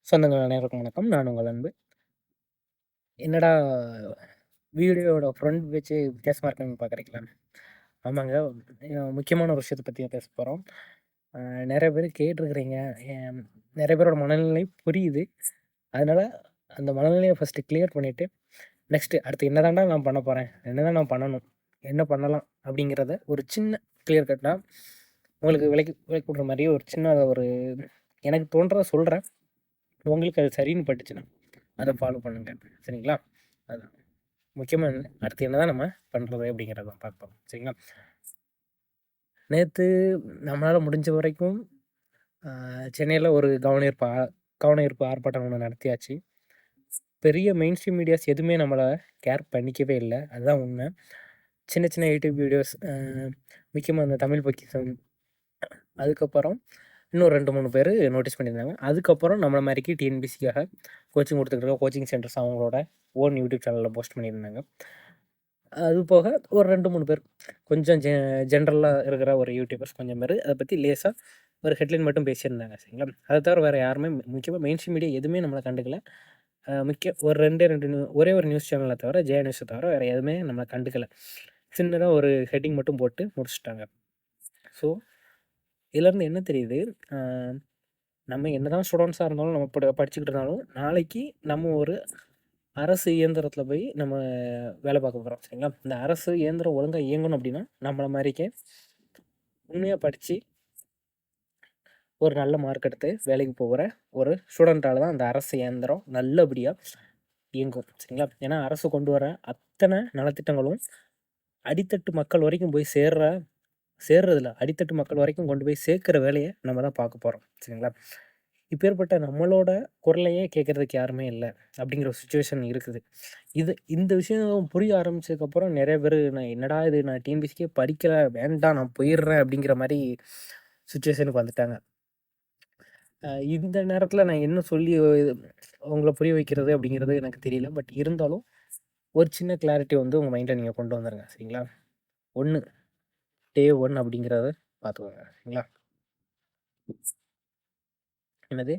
சொந்தங்கள் அனைவருக்கும் வணக்கம். நான் உங்கள் அன்பு. என்னடா வீடியோவோட ஃப்ரண்ட் பேஜே வித்தியாசமா இருக்குன்னு பார்க்குறீங்களா? ஆமாங்க. முக்கியமான ஒரு விஷயத்த பத்தி பேச போறோம். அ நெறைய பேர் கேட்டுருக்கிறீங்க. என் நெறைய பேரோட மனநிலை புரியுது. அதனால அந்த மனநிலைய ஃபர்ஸ்ட்டு கிளியர் பண்ணிட்டு, நெக்ஸ்ட்டு அடுத்து என்னதான்டா நான் பண்ண போறேன்? என்னதான் நான் பண்ணணும்? என்ன பண்ணலாம்? அப்படிங்கிறத ஒரு சின்ன கிளியர் கட்டா உங்களுக்கு விளக்கி விளக்கி விடுற மாரி ஒரு சின்ன ஒரு எனக்கு தோன்றத சொல்றேன். உங்களுக்கு அது சரின்னு பட்டுச்சுன்னா, அத ஃபாலோ பண்ணுங்க. சரிங்களா? அதான். முக்கியமா அடுத்து என்னதான் நம்ம பண்றது அப்படிங்கிறத பார்ப்போம். சரிங்களா? நேத்து நம்மளால முடிஞ்ச வரைக்கும் அ சென்னையில ஒரு கவன ஈர்ப்பு ஆர்ப்பாட்டம் ஒண்ணு நடத்தியாச்சு. பெரிய மெயின் ஸ்ட்ரீம் மீடியாஸ் எதுவுமே நம்மள கேர் பண்ணிக்கவே இல்ல. அதுதான் உண்ம. சின்ன சின்ன யூடியூப் வீடியோஸ் முக்கியமா இந்த தமிழ் பொக்கிஷம், அதுக்கப்புறம் இன்னும் 2, 3 பேரு நோட்டீஸ் பண்ணியிருந்தாங்க. அதுக்கப்புறம் நம்மள மாரிக்கு டிஎன்பிசிக்காக கோச்சிங் குடுத்துட்டு இருக்க கோச்சிங் சென்டர்ஸ் அவங்களோட ஓன் யூடியூப் சேனல்ல போஸ்ட் பண்ணியிருந்தாங்க. அது போக ஒரு 2, 3 பேர் கொஞ்சம் ஜென்ரலா இருக்கிற ஒரு யூடியூபர்ஸ் கொஞ்சம் பேரு அத பத்தி லேசா ஒரு ஹெட்லைன் மட்டும் பேசியிருந்தாங்க. சரிங்களா? அத தவிர வேற யாருமே முக்கியமா மெயின் ஸ்ட்ரீம் மீடியா எதுவுமே நம்மள கண்டுக்கல. ஒரு 2 ஒரே ஒரு நியூஸ் சேனல தவிர, ஜெயா நியூஸ தவிர வேற எதுவுமே நம்மள கண்டுக்கல. சின்னதா ஒரு ஹெட்டிங் மட்டும் போட்டு முடிச்சுட்டாங்க. ஸோ, இதுலருந்து என்ன தெரியுது? அ நம்ம என்னதான் ஸ்டூடண்ட்ஸா இருந்தாலும், நம்ம படிச்சுக்கிட்டு இருந்தாலும், நாளைக்கு நம்ம ஒரு அரசு இயந்திரத்தில போய் நம்ம வேலை பார்க்க போறோம். சரிங்களா? இந்த அரசு இயந்திரம் ஒழுங்கா இயங்கணும் அப்டின்னா, நம்மள மாரிக்கே உண்மையா படிச்சு, ஒரு நல்ல மார்க் எடுத்து வேலைக்கு போற ஒரு ஸ்டூடெண்ட்டால தான் அந்த அரசு இயந்திரம் நல்லபடியா இயங்கும். சரிங்களா? ஏன்னா அரசு கொண்டு வர அத்தன நலத்திட்டங்களும் அடித்தட்டு மக்கள் வரைக்கும் போய் சேர்றதில்ல. அடித்தட்டு மக்கள் வரைக்கும் கொண்டு போய் சேர்க்கிற வேலைய நம்ம தான் பார்க்க போறோம். சரிங்களா? இப்பேற்பட்ட நம்மளோட குரலையே கேட்கறதுக்கு யாருமே இல்ல. அப்படிங்கிற ஒரு சிச்சுவேஷன் இருக்குது. இந்த விஷயம் புரிய ஆரம்பிச்சதுக்கப்புறம் நெறைய பேரு நான் என்னடா இது நான் டிஎன்பிசிக்கே படிக்கல, வேண்டாம் நான் போயிடுறேன் அப்படிங்கிற மாரி சிச்சுவேஷனுக்கு வந்துட்டாங்க. இந்த நேரத்தில நான் என்ன சொல்லி உங்கள புரிய வைக்கிறது அப்படிங்கிறது எனக்கு தெரியல. பட் இருந்தாலும் ஒரு சின்ன கிளாரிட்டி வந்து உங்க மைண்ட்ல நீங்க கொண்டு வந்துருங்க. சரிங்களா? 1 டே 1 அப்படிங்கிறத பார்த்துக்கோங்க. சரிங்களா? என்னது?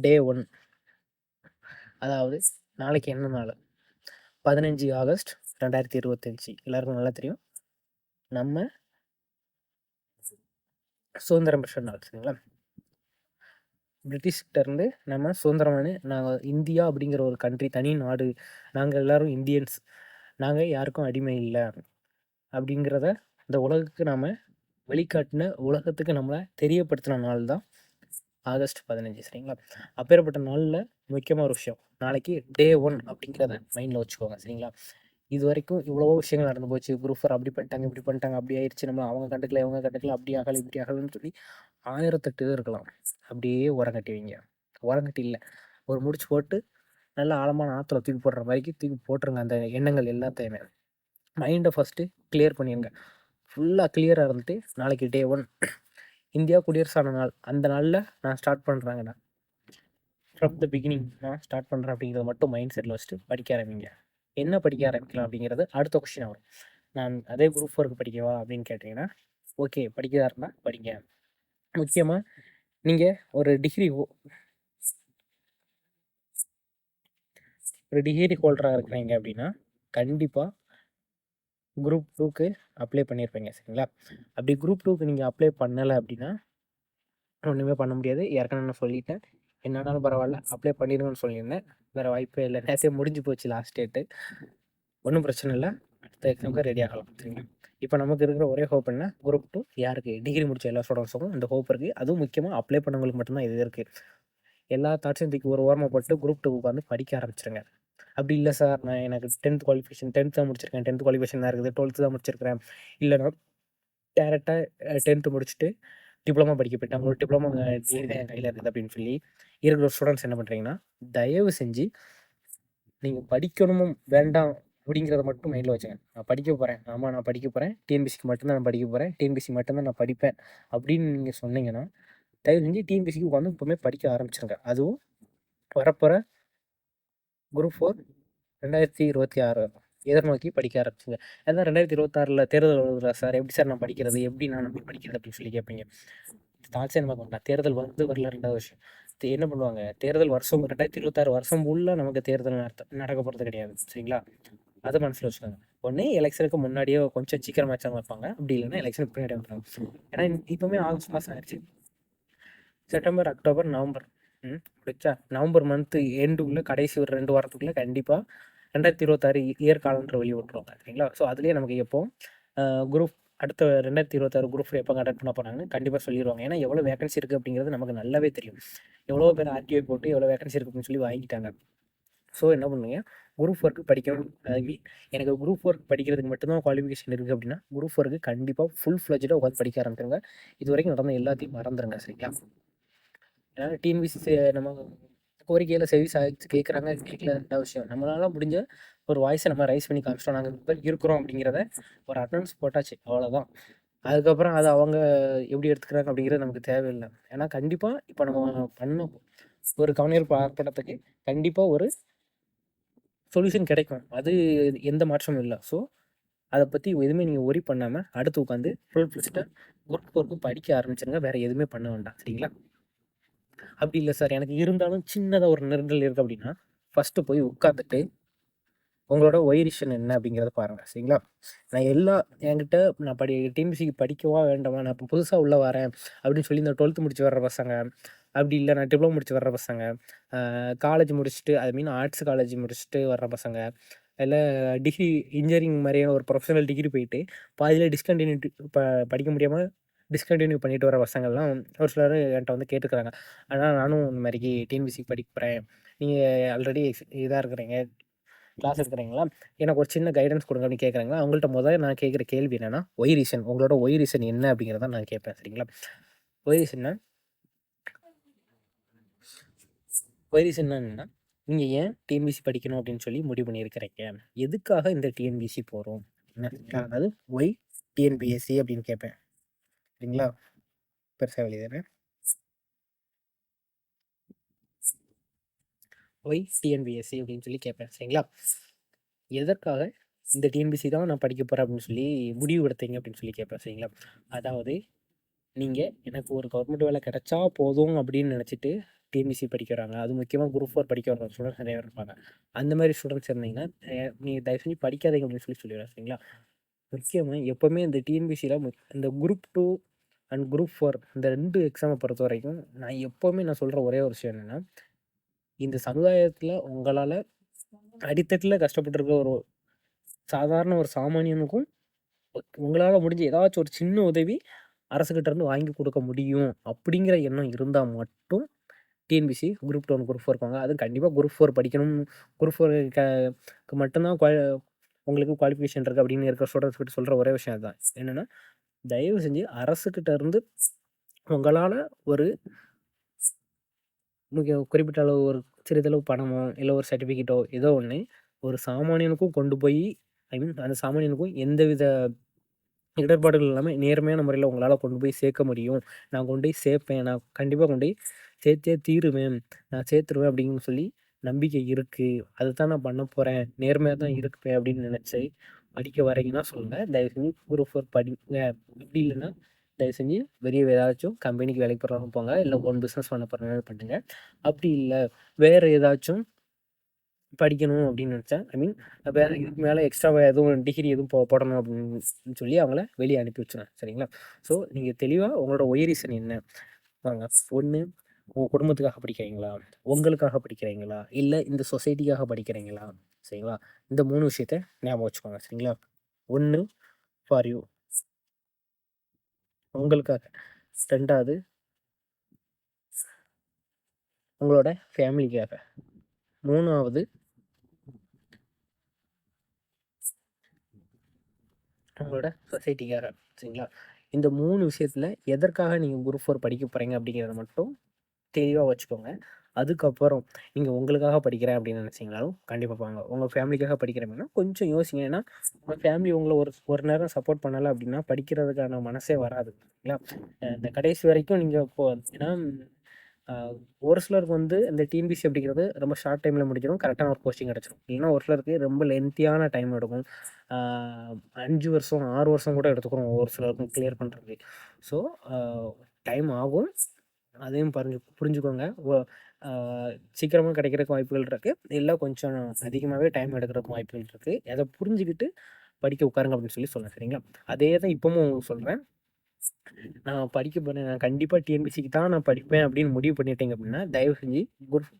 டே 1 அதாவது நாளைக்கு என்ன நாளு? 15 ஆகஸ்ட் 2025 எல்லாருக்கும் நல்லா தெரியும். நம்ம சுதந்திரம் பெற்ற நாள். சரிங்களா? பிரிட்டிஷ்கிட்ட இருந்து நம்ம சுதந்திரம் நாங்க இந்தியா அப்படிங்கிற ஒரு கண்ட்ரி, தனி நாடு. நாங்க எல்லாரும் இந்தியன்ஸ். நாங்க யாருக்கும் அடிமை இல்ல. அப்படிங்கிறத இந்த உலகுக்கு நாம வெளிக்காட்டின, உலகத்துக்கு நம்மள தெரியப்படுத்தின நாள் தான் ஆகஸ்ட் 15. சரிங்களா? அப்பேற்பட்ட நாள்ல முக்கியமா ஒரு விஷயம். நாளைக்கு டே 1 அப்படிங்கிறத மைண்ட்ல வச்சுக்கோங்க. சரிங்களா? இதுவரைக்கும் இவ்வளவோ விஷயங்கள் நடந்து போச்சு. குரூப் 4 அப்படி பண்ணிட்டாங்க, இப்படி பண்ணிட்டாங்க, அப்படி ஆயிருச்சு. நம்ம அவங்க கண்டுக்கல, இவங்க கண்டுக்கல, அப்படி ஆகல, இப்படி ஆகலன்னு சொல்லி 1008 இது இருக்கலாம். அப்படியே ஓரங்கட்டி வைங்க. ஓரங்கட்டி இல்ல. ஒரு முடிச்சு போட்டு நல்லா ஆழமான ஆத்துல தூக்கி போடுற மாரிக்கு தூக்கி போட்டுருங்க அந்த எண்ணங்கள் எல்லாத்தையுமே. மைண்ட ஃபர்ஸ்ட்டு கிளியர் பண்ணிருங்க. ஃபுல்லா கிளியரா இருந்துட்டு, நாளைக்கு டே 1 இந்தியா குடியரசான நாள். அந்த நாள்ல நான் ஸ்டார்ட் பண்றேங்கடா. ஃப்ரம் த பிகினிங் நான் ஸ்டார்ட் பண்றேன் அப்படிங்கிறத மட்டும் மைண்ட் செட்ல வச்சுட்டு படிக்க ஆரம்பிங்க. என்ன படிக்க ஆரம்பிக்கலாம் அப்படிங்கிறது அடுத்த கொஸ்டின் வரும். நான் அதே குரூப் 4க்கு படிக்கவா அப்படின்னு கேட்டீங்கன்னா, ஓகே படிக்கிறதா இருந்தா படிங்க. முக்கியமா நீங்க ஒரு டிகிரி ஒரு டிகிரி ஹோல்டரா இருக்கிறீங்க அப்படின்னா, கண்டிப்பா குரூப் 2க்கு அப்ளை பண்ணியிருப்பீங்க. சரிங்களா? அப்படி குரூப் 2க்கு நீங்க அப்ளை பண்ணல அப்படின்னா, ஒண்ணுமே பண்ண முடியாது. ஏற்கனவே நான் சொல்லிட்டேன். என்ன ஆனாலும் பரவால்ல. அப்ளை பண்ணிருங்கன்னு சொல்லியிருந்தேன். வேற வாய்ப்பே இல்ல. நேத்தே முடிஞ்சு போச்சு லாஸ்ட் டேட்டு. ஒண்ணும் பிரச்சனை இல்ல. அடுத்த எக்ஸாம்க்கு ரெடி ஆகலாம். சரிங்களா? இப்ப நமக்கு இருக்கிற ஒரே ஹோப் என்ன? குரூப் 2 யாருக்கு? டிகிரி முடிச்ச எல்லா ஸ்டூடண்ட்ஸுக்கும் இந்த ஹோப் இருக்கு. அதுவும் முக்கியமா அப்ளை பண்ணவங்களுக்கு மட்டும் தான் இது இருக்கு. எல்லா தாட்ஸையும் தூக்கி ஒரு ஓரமா போட்டு குரூப் 2 உட்காந்து படிக்க ஆரம்பிச்சுருங்க. அப்படி இல்ல சார் நான் எனக்கு 10த் குவாலிஃபிகேஷன் 10த் தான் முடிச்சிருக்கேன். 10த் குவாலிஃபிகேஷன் தான் இருக்குது. 12த் தான் முடிச்சிருக்கிறேன். இல்லன்னா டைரக்ட்டா 10த் முடிச்சுட்டு டிப்ளமோ படிக்க போயிட்டாங்க. ஒரு டிப்ளமோ டிகிரி தான் என் கையில இருக்குது அப்படின்னு சொல்லி இருக்கிற ஸ்டூடண்ட்ஸ் என்ன பண்றீங்கன்னா, தயவு செஞ்சு நீங்க படிக்கணுமும் வேண்டாம் அப்படிங்கிறத மட்டும் மைண்ட்ல வச்சுங்க. நான் படிக்க போறேன். ஆமா நான் படிக்க போறேன். டிஎன்பிசிக்கு மட்டும் தான் நான் படிக்க போறேன். டிஎன்பிசி மட்டும் தான் நான் படிப்பேன். அப்படின்னு நீங்க சொன்னீங்கன்னா, தயவு செஞ்சு டிஎன்பிசிக்கு உட்காந்து இப்பவுமே படிக்க ஆரம்பிச்சுருங்க. அதுவும் வரப்போற குரூப் 4 2026 எதிர்நோக்கி படிக்க ஆரம்பிச்சுங்க. அதான் 2026ல தேர்தல் வருதுல்ல சார், எப்படி சார் நான் படிக்கிறது? எப்படி நான் நம்பி படிக்கிறது? அப்படின்னு சொல்லி கேட்பீங்க. தாட்ஸே நமக்கு வேண்டாம். தேர்தல் வருது வரல 2வது விஷயம். என்ன பண்ணுவாங்க, தேர்தல் வருஷம் 2026 வருஷம் ஃபுல்லா நமக்கு தேர்தல் நடக்க போறது கிடையாது. சரிங்களா? அத மனசுல வச்சுக்கோங்க. ஒண்ணு எலக்ஷனுக்கு முன்னாடியோ கொஞ்சம் சீக்கிரமாச்சும் வைப்பாங்க. அப்படி இல்லைன்னா எலக்ஷனுக்கு பின்னாடி வந்துருவாங்க. ஏன்னா இப்பவுமே ஆகஸ்ட் மாசம் ஆயிடுச்சு. செப்டம்பர், அக்டோபர், நவம்பர் முடிச்சா நவம்பர் மந்த் எண்டுக்குள்ள கடைசி ஒரு 2 வாரத்துக்குள்ள கண்டிப்பா 2026 இயர் காலண்டர் வெளிய விட்டுருவாங்க. சரிங்களா? ஸோ அதுலயே நமக்கு எப்போ குரூப் அடுத்த 2026 குரூப் 4 எப்போ கண்டக்ட் பண்ண போறாங்கன்னு கண்டிப்பா சொல்லிருவாங்க. ஏன்னா எவ்வளோ வேகன்சி இருக்கு அப்படிங்கிறது நமக்கு நல்லாவே தெரியும். எவ்வளோ பேர் ஆர்டிஓ போட்டு எவ்வளோ வேகன்சி இருக்கு அப்படின்னு சொல்லி வாங்கிட்டாங்க. ஸோ என்ன பண்ணுங்க, குரூப் 4க்கு படிக்கணும். எனக்கு குரூப் 4 படிக்கிறதுக்கு மட்டும்தான் குவாலிஃபிகேஷன் இருக்குது அப்படின்னா, குரூப் 4க்கு கண்டிப்பாக ஃபுல் ஃப்ளெஜ்டாக உட்காந்து படிக்க ஆரம்பிச்சிருங்க. இது வரைக்கும் நடந்த எல்லாத்தையும் மறந்துடுங்க. சரிங்களா? ஏன்னா டிஎன்பிசி நம்ம கோரிக்கையில் செவி சாய்ச்சி கேட்குறாங்க, கேட்கல ரெண்டாவது விஷயம். நம்மளால முடிஞ்ச ஒரு வாய்ஸை நம்ம ரைஸ் பண்ணி காமிச்சிட்டோம், நாங்கள் இப்போ இருக்கிறோம் அப்படிங்கிறத ஒரு அட்டனன்ஸ் போட்டாச்சு, அவ்வளோதான். அதுக்கப்புறம் அது அவங்க எப்படி எடுத்துக்கிறாங்க அப்படிங்கிறது நமக்கு தேவையில்லை. ஏன்னா கண்டிப்பாக இப்போ நம்ம பண்ண ஒரு கவர்னர் ஆர்ப்பாட்டத்துக்கு கண்டிப்பாக ஒரு சொல்யூஷன் கிடைக்கும். அது எந்த மாற்றமும் இல்லை. ஸோ அதை பற்றி எதுவுமே நீங்கள் ஒரி பண்ணாமல் அடுத்து உட்காந்து ஃபுல் ஃப்ளெஜ்டாக ஒர்க் ஒர்க்கு படிக்க ஆரம்பிச்சிருங்க. வேறு எதுவுமே பண்ண வேண்டாம். சரிங்களா? அப்படி இல்லை சார், எனக்கு இருந்தாலும் சின்னதாக ஒரு நெருடல் இருக்குது அப்படின்னா, ஃபஸ்ட்டு போய் உட்காந்துட்டு உங்களோட ஒய்ரிஷன் என்ன அப்படிங்கிறத பாருங்கள். சரிங்களா? நான் என்கிட்ட நான் டிஎன்பிசிக்கு படிக்கவா வேண்டாமா, நான் இப்போ புதுசாக உள்ளே வரேன் அப்படின்னு சொல்லி இந்த 12th முடிச்சு வர்ற பசங்க, அப்படி இல்லை நான் டிப்ளமோ முடிச்சு வர்ற பசங்க, காலேஜ் முடிச்சுட்டு ஐ மீன் ஆர்ட்ஸ் காலேஜ் முடிச்சுட்டு வர்ற பசங்க, இல்லை டிகிரி இன்ஜினியரிங் மாதிரியான ஒரு ப்ரொஃபஷனல் டிகிரி போயிட்டு பாதியில் டிஸ்கண்டினியூட்டி படிக்க முடியாமல் டிஸ்கண்டினியூ பண்ணிட்டு வர பசங்கள்லாம் ஒரு சிலர் என்கிட்ட வந்து கேட்டுக்கிறாங்க. ஆனால் நானும் இந்த மாதிரிக்கு டிஎன்பிசி படிக்கிறேன், நீங்கள் ஆல்ரெடி இதாக இருக்கிறீங்க, கிளாஸ் எடுக்கிறீங்களா, எனக்கு ஒரு சின்ன கைடன்ஸ் கொடுங்க அப்படின்னு கேட்குறாங்களா. அவங்கள்ட்ட முதல்ல நான் கேட்குற கேள்வி என்னன்னா, ஒய் ரீசன், உங்களோட ஒய் ரீசன் என்ன அப்படிங்கிறத நான் கேட்பேன். சரிங்களா? ஒய் ரீசன்னா ஒய் ரீசன்னா என்னன்னா, நீங்கள் ஏன் டிஎன்பிசி படிக்கணும் அப்படின்னு சொல்லி முடிவு பண்ணியிருக்கிறீங்க, எதுக்காக இந்த டிஎன்பிசி போகிறோம், அதாவது ஒய் டிஎன்பிஎஸ்சி அப்படின்னு கேட்பேன். சரிங்களா? பெருசாக வெளியே ஒய் டிஎன்பிஎஸ்சி அப்படின்னு சொல்லி கேட்பேன். சரிங்களா? எதற்காக இந்த டிஎன்பிசி தான் நான் படிக்க போகிறேன் அப்படின்னு சொல்லி முடிவு எடுத்தீங்க அப்படின்னு சொல்லி கேட்பேன். சரிங்களா? அதாவது நீங்கள் எனக்கு ஒரு கவர்மெண்ட் வேலை கிடைச்சா போதும் அப்படின்னு நினச்சிட்டு டிஎன்பிசி படிக்கிறாங்க, அது முக்கியமாக குரூப் 4 படிக்க வர ஸ்டூடெண்ட்ஸ் நிறைய பேர் இருப்பாங்க. அந்த மாதிரி ஸ்டூடெண்ட்ஸ் இருந்தீங்கன்னா நீங்கள் தயவு செஞ்சு படிக்காதீங்க அப்படின்னு சொல்லி சொல்லிடுறேன். சரிங்களா? முக்கியமாக எப்போவுமே இந்த டிஎன்பிசியில் இந்த குரூப் 2 அண்ட் குரூப் 4 இந்த 2 எக்ஸாமை பொறுத்த வரைக்கும் நான் எப்போவுமே நான் சொல்கிற ஒரே ஒரு விஷயம் என்னென்னா, இந்த சமுதாயத்தில் உங்களால் அடித்தட்டில் கஷ்டப்பட்டுருக்க ஒரு சாதாரண ஒரு சாமானியனுக்கும் உங்களால் முடிஞ்ச ஏதாச்சும் ஒரு சின்ன உதவி அரசுகிட்ட இருந்து வாங்கி கொடுக்க முடியும் அப்படிங்கிற எண்ணம் இருந்தால் மட்டும் டிஎன்பிசி குரூப் 2 குரூப் 4 இருப்பாங்க. அதுவும் கண்டிப்பாக குரூப் 4 படிக்கணும், குரூப் 4 மட்டும்தான் உங்களுக்கு குவாலிஃபிகேஷன் இருக்குது அப்படின்னு இருக்கிற ஸ்டூடெண்ட்ஸ் கிட்ட சொல்கிற ஒரே விஷயம் அதுதான். என்னென்னா, தயவு செஞ்சு அரசுக்கிட்ட இருந்து உங்களால் ஒரு குறிப்பிட்ட அளவு ஒரு சிறிதளவு பணமோ இல்லை ஒரு சர்டிஃபிகேட்டோ ஏதோ ஒன்று ஒரு சாமானியனுக்கும் கொண்டு போய் ஐ மீன் அந்த சாமானியனுக்கும் எந்தவித இடர்பாடுகள் இல்லாமல் நேர்மையான முறையில் உங்களால் கொண்டு போய் சேர்க்க முடியும், நான் கொண்டு போய் சேர்ப்பேன், நான் கண்டிப்பாக கொண்டு போய் சேர்த்தே தீருவேன், நான் சேர்த்துருவேன் அப்படின்னு சொல்லி நம்பிக்கை இருக்குது, அதுதான் நான் பண்ண போகிறேன், நேர்மையாக தான் இருப்பேன் அப்படின்னு நினச்சி படிக்க வரீங்கன்னா சொல்லுங்கள். தயவு செஞ்சு குரூப் 4 படிங்க. அப்படி இல்லைன்னா தயவு செஞ்சு வெளியே ஏதாச்சும் கம்பெனிக்கு வேலைக்கு போகிறவங்க போங்க, இல்லை ஓன் பிஸ்னஸ் பண்ண போகிறவங்க பண்ணுங்க. அப்படி இல்லை வேறு ஏதாச்சும் படிக்கணும் அப்படின்னு நினச்சேன், ஐ மீன் வேறு இதுக்கு மேலே எக்ஸ்ட்ராவாக எதுவும் டிகிரி எதுவும் போடணும் அப்படின்னு சொல்லி அவங்கள வெளியே அனுப்பி வச்சுருவேன். சரிங்களா? ஸோ நீங்கள் தெளிவாக உங்களோட ஒய் ரீசன் என்ன வாங்க. ஒன்று உங்கள் குடும்பத்துக்காக படிக்கிறீங்களா, உங்களுக்காக படிக்கிறீங்களா, இல்லை இந்த சொசைட்டிக்காக படிக்கிறீங்களா? சரிங்களா? இந்த 3 விஷயத்த ஞாபகம் வச்சுக்கோங்க. சரிங்களா? ஒன்று ஃபார் யூ, உங்களுக்காக. 2வது உங்களோட ஃபேமிலிக்காக. 3வது உங்களோட சொசைட்டிக்காக. சரிங்களா? இந்த 3 விஷயத்தில் எதற்காக நீங்கள் குரூப் 4 படிக்க போகிறீங்க அப்படிங்கிறத மட்டும் தெளிவாக வச்சுக்கோங்க. அதுக்கப்புறம் நீங்கள் உங்களுக்காக படிக்கிறேன் அப்படின்னு நினச்சிங்கனாலும் கண்டிப்பாக போங்க. உங்கள் ஃபேமிலிக்காக படிக்கிறேன் அப்படின்னா கொஞ்சம் யோசிங்க. ஏன்னா உங்கள் ஃபேமிலி உங்களை ஒரு நேரம் சப்போர்ட் பண்ணலை அப்படின்னா படிக்கிறதுக்கான மனசே வராது. இல்லைங்களா? இந்த கடைசி வரைக்கும் நீங்கள் ஏன்னா ஒரு சிலருக்கு வந்து இந்த டிஎன்பிசி அப்படிங்கிறது ரொம்ப ஷார்ட் டைமில் முடிஞ்சிடும், கரெக்டான ஒரு போஸ்டிங் கிடச்சிரும். இல்லைன்னா ஒரு சிலருக்கு ரொம்ப லென்த்தியான டைம் எடுக்கும், 5 வருஷம் 6 வருஷம் கூட எடுத்துக்கிறோம் ஒரு சிலருக்கும் கிளியர் பண்ணுறதுக்கு. ஸோ டைம் ஆகும், அதையும் புரிஞ்சுக்கோங்க. ஆ சீக்கிரமா கிடைக்கிறதுக்கு வாய்ப்புகள் இருக்கு. இல்ல கொஞ்சம் அதிகமாவே டைம் எடுக்கிறதுக்கும் வாய்ப்புகள் இருக்கு. அத புரிஞ்சுகிட்டு படிக்க உட்காருங்க அப்படின்னு சொல்றேன். சரிங்களா? அதே தான் இப்பவும் உங்களுக்கு சொல்றேன். நான் படிக்க போறேன். நான் கண்டிப்பா டிஎன்பிசிக்கு தான் நான் படிப்பேன் அப்படின்னு முடிவு பண்ணிட்டீங்க அப்படின்னா, தயவு செஞ்சு குரூப்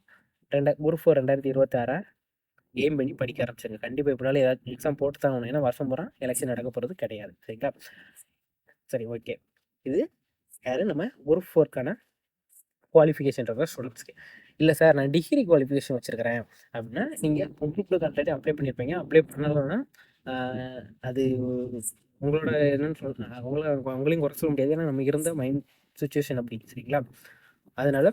குரூப் ஃபோர் 2026 எய்ம் பண்ணி படிக்க ஆரம்பிச்சுருங்க. கண்டிப்பா எப்படினாலும் ஏதாவது எக்ஸாம் போட்டு தான் ஆகணும். ஏன்னா வருஷம் பூரா எலக்ஷன் நடக்க போறது கிடையாது. சரிங்களா? சரி, ஓகே. இது யாரு நம்ம குரூப் 4க்கான குவாலிஃபிகேஷன் இருக்கிற ஸ்டூடெண்ட்ஸ்க்கு. இல்ல சார் நான் டிகிரி குவாலிஃபிகேஷன் வச்சிருக்கிறேன் அப்படின்னா, நீங்க குரூப் 2க்கு ஆல்ரெடி அப்ளை பண்ணியிருப்பீங்க. அப்ளை பண்ணலன்னா, ஆ அது உங்களோட என்னன்னு உங்களையும் குறை சொல்ல முடியாது. ஏன்னா நம்ம இருந்த மைண்ட் சிச்சுவேஷன் அப்படி. சரிங்களா? அதனால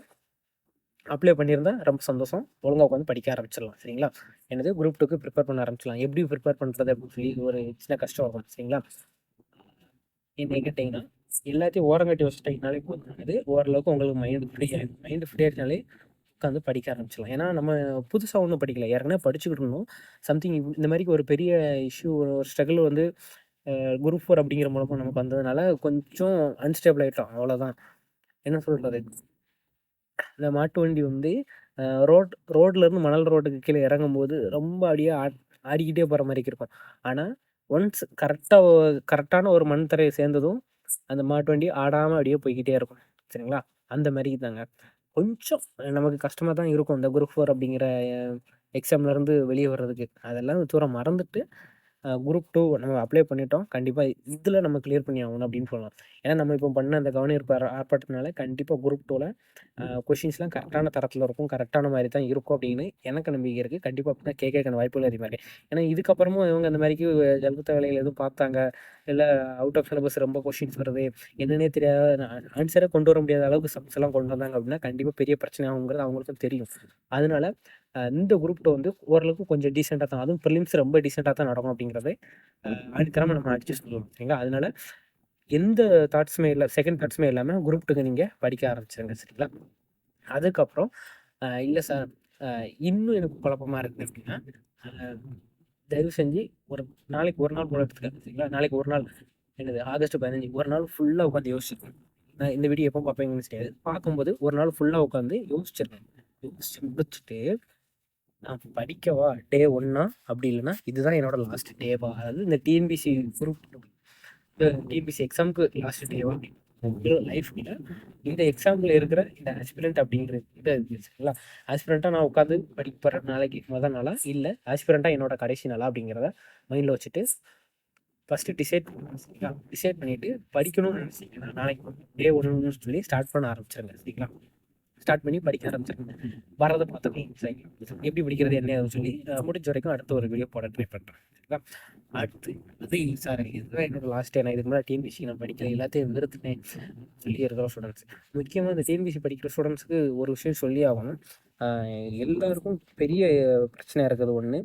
அப்ளை பண்ணியிருந்தா ரொம்ப சந்தோஷம். ஒழுங்கா உட்காந்து படிக்க ஆரம்பிச்சிடலாம். சரிங்களா? என்னது குரூப் 2க்கு ப்ரிப்பேர் பண்ண ஆரம்பிச்சிடலாம். எப்படி ப்ரிப்பேர் பண்ணுறது அப்படின்னு சொல்லி ஒரு சின்ன கஷ்டம் வரும். சரிங்களா? என்ன கேட்டிங்கன்னா, எல்லாத்தையும் ஓரங்கட்டி வச்சுட்டிங்கனாலே போதுமானது. ஓரளவுக்கு உங்களுக்கு மைண்ட் ஃப்ரீ ஆயிடும். மைண்ட் ஃப்ரீ ஆயிடுச்சுனாலே உட்காந்து படிக்க ஆரம்பிச்சிடலாம். ஏன்னா நம்ம புதுசா ஒண்ணும் படிக்கல. ஏற்கனவே படிச்சுக்கிட்டு இருந்தோம். சம்திங் இந்த மாரி ஒரு பெரிய இஷ்யூ, ஒரு ஸ்ட்ரகிள் வந்து குரூப் 4 அப்படிங்கிற மூலமா நமக்கு வந்ததுனால கொஞ்சம் அன்ஸ்டேபிள் ஆயிட்டோம். அவ்வளோதான். என்ன சொல்றது? இந்த மாட்டு வண்டி வந்து ரோட்லேருந்து மணல் ரோட்டுக்கு கீழே இறங்கும்போது ரொம்ப அப்படியே ஆடிக்கிட்டே போகிற மாதிரி இருக்கும். ஆனால் ஒன்ஸ் கரெக்டான ஒரு மண் தரையை சேர்ந்ததும் அந்த மாட்டு வண்டி ஆடாமல் அப்படியே போய்கிட்டே இருக்கும். சரிங்களா? அந்த மாதிரி தாங்க. கொஞ்சம் நமக்கு கஷ்டமாக தான் இருக்கும் இந்த குரூப் 4 அப்படிங்கிற எக்ஸாம்லேருந்து வெளியே வர்றதுக்கு. அதெல்லாம் தூரம் மறந்துட்டு குரூப் 2 நம்ம அப்ளை பண்ணிட்டோம். கண்டிப்பா இதில நம்ம கிளியர் பண்ணி ஆகணும் அப்படின்னு சொல்லலாம். ஏன்னா நம்ம இப்போ பண்ண அந்த கவனஈர்ப்பு ஆர்ப்பாட்டத்தினால கண்டிப்பா குரூப் 2ல கொஸ்டின்ஸ்லாம் கரெக்டான தரத்தில இருக்கும். கரெக்டான மாரி தான் இருக்கும் அப்படின்னு எனக்கு நம்பிக்கை இருக்கு. கண்டிப்பா அப்படிதான் கேட்கறதுக்கான வாய்ப்புகள் அதிகமா இருக்கு. ஏன்னா இதுக்கப்புறமும் இவங்க அந்த மாரிக்கு ஜல்குத்த வேலைகள் எதுவும் பார்த்தாங்க, இல்ல அவுட் ஆஃப் சிலபஸ் ரொம்ப கொஸ்டின்ஸ் வருது, என்னன்னே தெரியாத ஆன்சரே கொண்டு வர முடியாத அளவுக்கு சம்ஸ் எல்லாம் கொண்டு வந்தாங்க அப்படின்னா, கண்டிப்பா பெரிய பிரச்சனை ஆகுங்கிறது அவங்களுக்கும் தெரியும். அதனால இந்த குரூப் 2 வந்து ஓரளவுக்கு கொஞ்சம் டீசென்ட்டா தான், அதுவும் பிரிலிம்ஸ் ரொம்ப டீசென்ட்டா தான் நடக்கும் அப்படிங்கிறது ஆணித்தரமா நம்ம அடிச்சு சொல்லலாம். சரிங்களா? அதனால எந்த தாட்ஸுமே இல்ல, செகண்ட் தாட்ஸுமே இல்லாம குரூப் 2க்கு நீங்க படிக்க ஆரம்பிச்சுருங்க. சரிங்களா? அதுக்கப்புறம் இல்ல சார் இன்னும் எனக்கு குழப்பமா இருக்கு அப்படின்னா, அ தயவு செஞ்சு ஒரு நாளைக்கு ஒரு நாள் கூட எடுத்துக்கங்க. சரிங்களா? நாளைக்கு ஒரு நாள் என்னது ஆகஸ்ட் 15 ஒரு நாள் ஃபுல்லா உட்காந்து யோசிச்சுருங்க. நான் இந்த வீடியோ எப்போ பார்ப்பீங்கன்னு தெரியாது. பார்க்கும்போது ஒரு நாள் ஃபுல்லா உட்காந்து யோசிச்சிருங்க. யோசிச்சு முடிச்சுட்டு நான் படிக்கவா டே 1 அப்படி இல்லைன்னா இதுதான் என்னோட லாஸ்ட் டேவா, அதாவது இந்த டிஎன்பிசி குரூப் டிஎன்பிசி எக்ஸாமுக்கு லாஸ்ட் டேவா லைஃப்ல இந்த எக்ஸாம்பிள் இருக்கிற இந்த ஆஸ்பிரண்ட் அப்படிங்கிற இது சரிங்களா? ஆஸ்பிரண்ட்டாக நான் உட்காந்து படிக்கிற நாளைக்கு முதல் நாளா இல்லை ஆஸ்பிரண்ட்டாக என்னோட கடைசி நாளா அப்படிங்கிறத மைண்டில் வச்சுட்டு ஃபஸ்ட்டு டிசைட் பண்ணிவிட்டு படிக்கணும்னு நினச்சிங்கன்னா நாளைக்கு டே 1ன்னு சொல்லி ஸ்டார்ட் பண்ண ஆரம்பிச்சிருங்க. சரிங்களா? ஸ்டார்ட் பண்ணி படிக்க ஆரம்பிச்சிருங்க. வரதை பார்த்துக்கலாம். சரி, எப்படி படிக்கிறது என்ன சொல்லி முடிஞ்ச வரைக்கும் அடுத்த ஒரு வீடியோ போட ட்ரை பண்ணுறேன். சரிங்களா? அடுத்து அது சார் இதுதான் என்னோட லாஸ்ட் டே. நான் இதுக்கு முன்னாடி டிஎன்பிசி நான் படிக்கல, எல்லாத்தையும் வெறுத்துட்டேன் சொல்லி இருக்கிற ஸ்டூடெண்ட்ஸ், முக்கியமாக இந்த டிஎன்பிசி படிக்கிற ஸ்டூடெண்ட்ஸுக்கு ஒரு விஷயம் சொல்லி ஆகணும். எல்லாருக்கும் பெரிய பிரச்சனையாக இருக்கிறது ஒன்று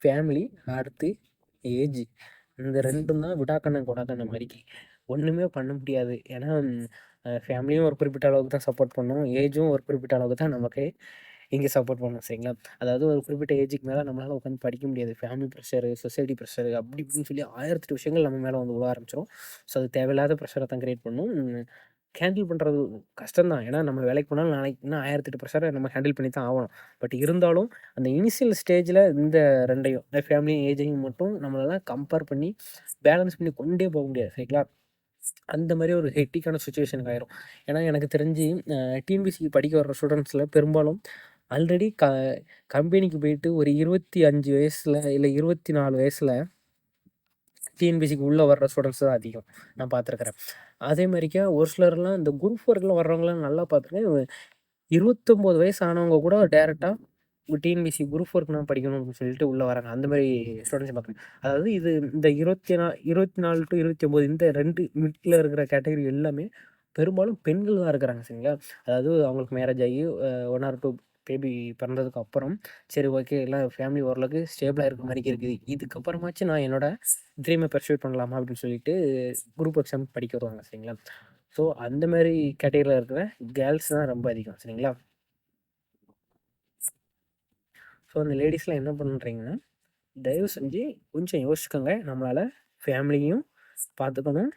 ஃபேமிலி, அடுத்து ஏஜ். இந்த 2ம் தான் விடாக்கண்ண கொடாக்கண்ண மாரிக்கி. ஒண்ணுமே பண்ண முடியாது. ஏன்னா ஃபேமிலியும் ஒரு குறிப்பிட்ட அளவுக்கு தான் சப்போர்ட் பண்ணும். ஏஜும் ஒரு குறிப்பிட்ட அளவுக்கு தான் நமக்கு இங்க சப்போர்ட் பண்ணும். சரிங்களா? அதாவது ஒரு குறிப்பிட்ட ஏஜுக்கு மேல நம்மளால உட்காந்து படிக்க முடியாது. ஃபேமிலி ப்ரெஷரு, சொசைட்டி ப்ரெஷரு அப்படி இப்படின்னு சொல்லி 1008 விஷயங்கள் நம்ம மேல வந்து விழ ஆரம்பிச்சுரும். ஸோ அது தேவையில்லாத ப்ரெஷர தான் கிரியேட் பண்ணும். ஹேண்டில் பண்றது கஷ்டம் தான். ஏன்னா நம்ம வேலைக்கு போனாலும் நாளைக்கு இன்னும் 1008 ப்ரெஷர நம்ம ஹேண்டில் பண்ணி தான் ஆகணும். பட் இருந்தாலும் அந்த இனிஷியல் ஸ்டேஜ்ல இந்த 2யும் ஃபேமிலியும், ஏஜையும் மட்டும் நம்மளால கம்பேர் பண்ணி பேலன்ஸ் பண்ணி கொண்டே போக முடியாது. சரிங்களா? அந்த மாரி ஒரு ஹெக்டிக்கான சிச்சுவேஷனுக்கு ஆயிரும். ஏன்னா எனக்கு தெரிஞ்சு டிஎன்பிசிக்கு படிக்க வர்ற ஸ்டூடெண்ட்ஸ்ல பெரும்பாலும் ஆல்ரெடி கம்பெனிக்கு போயிட்டு ஒரு 25 வயசுல, இல்ல 24 வயசுல டிஎன்பிசிக்கு உள்ள வர்ற ஸ்டூடெண்ட்ஸ் தான் அதிகம். நான் பார்த்துருக்கிறேன். அதே மாரிக்கா ஒரு சிலர்லாம் இந்த குரூப் ஒர்க்ல வர்றவங்கலாம் நல்லா பார்த்துருக்கேன். 29 வயசு ஆனவங்க கூட டைரக்ட்டா டிஎன்பிசி குரூப் ஒர்க் நான் படிக்கணும் அப்படின்னு சொல்லிட்டு உள்ள வராங்க. அந்த மாரி ஸ்டூடெண்ட்ஸையும் பார்க்குறேன். அதாவது இது இந்த 24 டூ 29 இந்த 2 மிட்ல இருக்கிற கேட்டகரி எல்லாமே பெரும்பாலும் பெண்கள் தான் இருக்கிறாங்க. சரிங்களா? அதாவது அவங்களுக்கு மேரேஜ் ஆகி 1 ஆர் 2 பேபி பிறந்ததுக்கு அப்புறம், சரி ஓகே எல்லாம் ஃபேமிலி ஓரளவுக்கு ஸ்டேபிளா இருக்க மாரிக்கு இருக்குது. இதுக்கப்புறமாச்சும் நான் என்னோட ட்ரீம பர்சூட் பண்ணலாமா அப்படின்னு சொல்லிட்டு குரூப் எக்ஸாம் படிக்க வருவாங்க. சரிங்களா? ஸோ அந்த மாரி கேட்டகரில இருக்கிற கேர்ள்ஸ் தான் ரொம்ப அதிகம். சரிங்களா? ஸோ அந்த லேடீஸ்லாம் என்ன பண்ணுறீங்கன்னா, தயவு செஞ்சு கொஞ்சம் யோசிச்சுக்கோங்க. நம்மளால ஃபேமிலியும் பார்த்துக்கணும்.